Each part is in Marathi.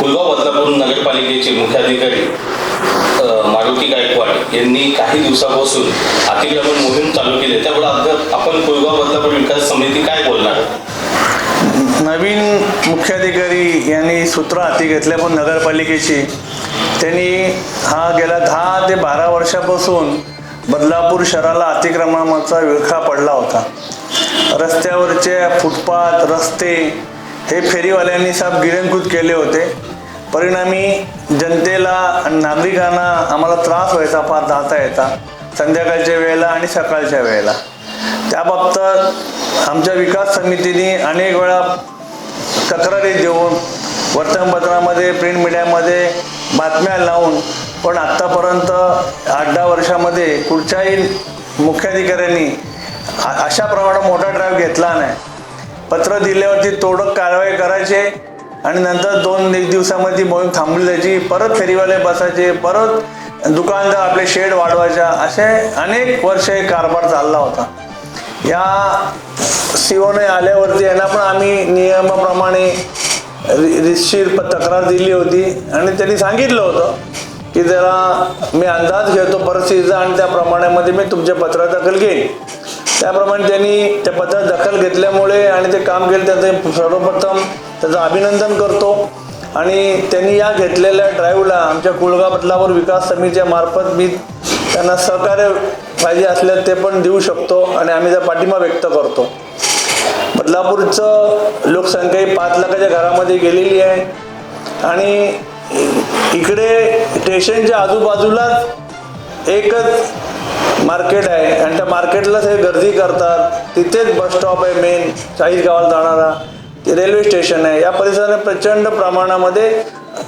कुलगाव बदलापूर नगरपालिकेचे मुख्याधिकारी मारुती गायकवाड यांनी काही दिवसापासून अतिक्रमण मोहीम चालू केली. त्यामुळे आपण कुलगाव बदलापूर विकास समिती काय बोलणार? नवीन मुख्याधिकारी यांनी सूत्र हाती घेतल्या पण नगरपालिकेची त्यांनी हा गेल्या 10 ते 12 वर्षापासून बदलापूर शहराला अतिक्रमणाचा विळखा पडला होता. रस्त्यावरचे फुटपाथ रस्ते हे फेरीवाल्यांनी साफ गिरणकृत केले होते. परिणामी जनतेला आणि नागरिकांना आम्हाला त्रास व्हायचा फार जाता येता संध्याकाळच्या वेळेला आणि सकाळच्या वेळेला. त्याबाबत आमच्या विकास समितीने अनेक वेळा तक्रारी देऊन वर्तमानपत्रामध्ये प्रिंट मीडियामध्ये बातम्या लावून पण आत्तापर्यंत 8-10 वर्षामध्ये कुठच्याही मुख्याधिकाऱ्यांनी अशा प्रमाणात मोठा ड्राईव्ह घेतला नाही. पत्र दिल्यावरती तोडक कारवाई करायचे आणि नंतर 2-1 दिवसामध्ये मोहीम थांबली जायची. परत फेरीवाले बसायचे, परत दुकानदार आपले शेड वाढवायच्या. असे अनेक वर्ष कारभार चालला होता. या सीओने आल्यावरती यांना पण आम्ही नियमाप्रमाणे रितशीर तक्रार दिली होती आणि त्यांनी सांगितलं होतं की जरा मी अंदाज घेतो परिस्थितीचा आणि त्याप्रमाणे मी तुमच्या पत्रात दखल घेईन. त्याप्रमाणे त्यांनी त्या पत्रात दखल घेतल्यामुळे आणि ते काम केलं त्याचं सर्वप्रथम त्याचं अभिनंदन करतो. आणि त्यांनी या घेतलेल्या ड्राईव्हला आमच्या कुलगाव बदलापूर विकास समितीच्या मार्फत मी त्यांना सहकार्य पाहिजे असल्यास ते पण देऊ शकतो आणि आम्ही त्या पाठिंबा व्यक्त करतो. बदलापूरचं लोकसंख्या 5 लाखाच्या घरामध्ये गेलेली आहे आणि इकडे स्टेशनच्या आजूबाजूलाच एकच मार्केट आहे आणि त्या मार्केटलाच हे गर्दी करतात. तिथेच बस स्टॉप आहे मेन चाळीसगावाला जाणारा, ते रेल्वे स्टेशन आहे. या परिसरात प्रचंड प्रमाणामध्ये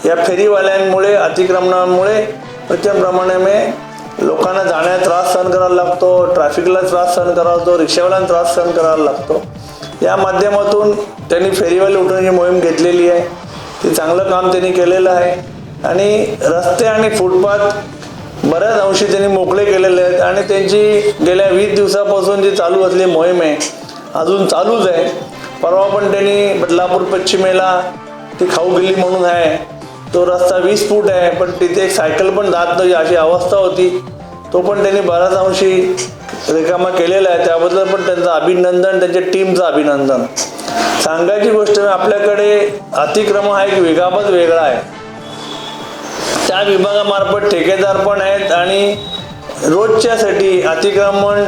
या फेरीवाल्यांमुळे अतिक्रमणामुळे प्रचंड प्रमाणाने लोकांना जाण्यास त्रास सहन करायला लागतो, ट्रॅफिकला त्रास सहन करावा लागतो, रिक्षावाल्यांना त्रास सहन करायला लागतो. या माध्यमातून त्यांनी फेरीवाले उठवण्याची मोहीम घेतलेली आहे. ते चांगलं काम त्यांनी केलेलं आहे आणि रस्ते आणि फुटपाथ बऱ्याच अंशी त्यांनी मोकळे केलेले आहेत आणि त्यांची गेल्या 20 दिवसापासून जी चालू असलेली मोहीम आहे अजून चालूच आहे. परवा पण त्यांनी बदलापूर पश्चिमेला ती खाऊ गल्ली म्हणून आहे, तो रस्ता 20 फूट आहे पण तिथे एक सायकल पण जात नाही अशी अवस्था होती. तो पण त्यांनी बऱ्याच अंशी रिकामा केलेला आहे. त्याबद्दल पण त्यांचं अभिनंदन, त्यांच्या टीमचं अभिनंदन. सांगायची गोष्ट आपल्याकडे अतिक्रमण हा एक विभागच वेगळा आहे. त्या विभागामार्फत ठेकेदार पण आहेत आणि रोजच्यासाठी अतिक्रमण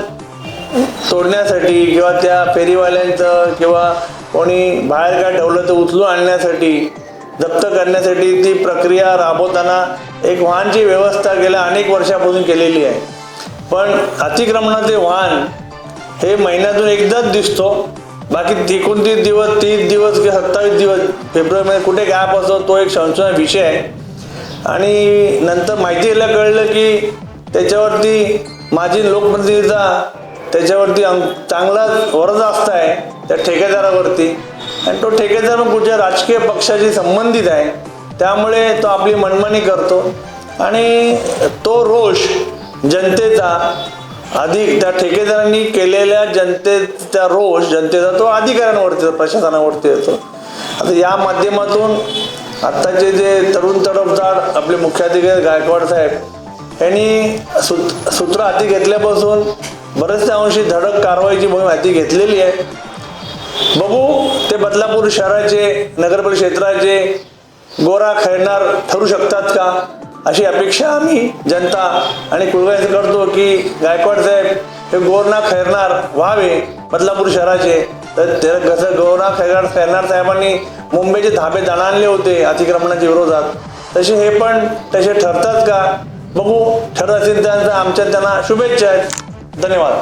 तोडण्यासाठी किंवा त्या फेरीवाल्यांचं किंवा कोणी बाहेर काय ठेवलं तर उचलून आणण्यासाठी जप्त करण्यासाठी ती प्रक्रिया राबवताना एक वाहनची व्यवस्था गेल्या अनेक वर्षापासून केलेली आहे. पण अतिक्रमणाचे वाहन हे महिन्यातून एकदाच दिसतो. बाकी 29 दिवस 30 दिवस किंवा 27 दिवस फेब्रुवारीमध्ये कुठे गॅप असतो तो एक संशोधन विषय आहे. आणि नंतर माहिती कळलं की त्याच्यावरती माजी लोकप्रतिनिधीचा त्याच्यावरती चांगला वरदहस्त आहे त्या ठेकेदारावरती आणि तो ठेकेदार मग कुठच्या राजकीय पक्षाशी संबंधित आहे. त्यामुळे तो आपली मनमानी करतो आणि तो रोष जनतेचा अधिक त्या ठेकेदारांनी केलेल्या जनतेचा रोष जनतेचा तो अधिकाऱ्यांवरती प्रशासनावरती येतो. आता या माध्यमातून आत्ताचे जे तरुण तडफदार आपले मुख्याधिकारी गायकवाड साहेब यांनी सूत्र हाती घेतल्यापासून बरेचशा अंशी धडक कारवाईची मोहीम हाती घेतलेली आहे. बघू ते बदलापूर शहराचे नगरपालिका क्षेत्राचे गोरा खेळणार ठरू शकतात का अशी अपेक्षा आम्ही जनता आणि कुलगाव करतो की गायकवाड साहेब हे गोरा खेळणार व्हावे बदलापूर शहराचे. तर कसं गोरा खेळणार साहेबांनी मुंबईचे धाबे दणाणले होते अतिक्रमणाच्या विरोधात, तसे हे पण तसे ठरतात का बघू. ठरत असेल त्यांचा आमच्या त्यांना शुभेच्छा आहेत. धन्यवाद.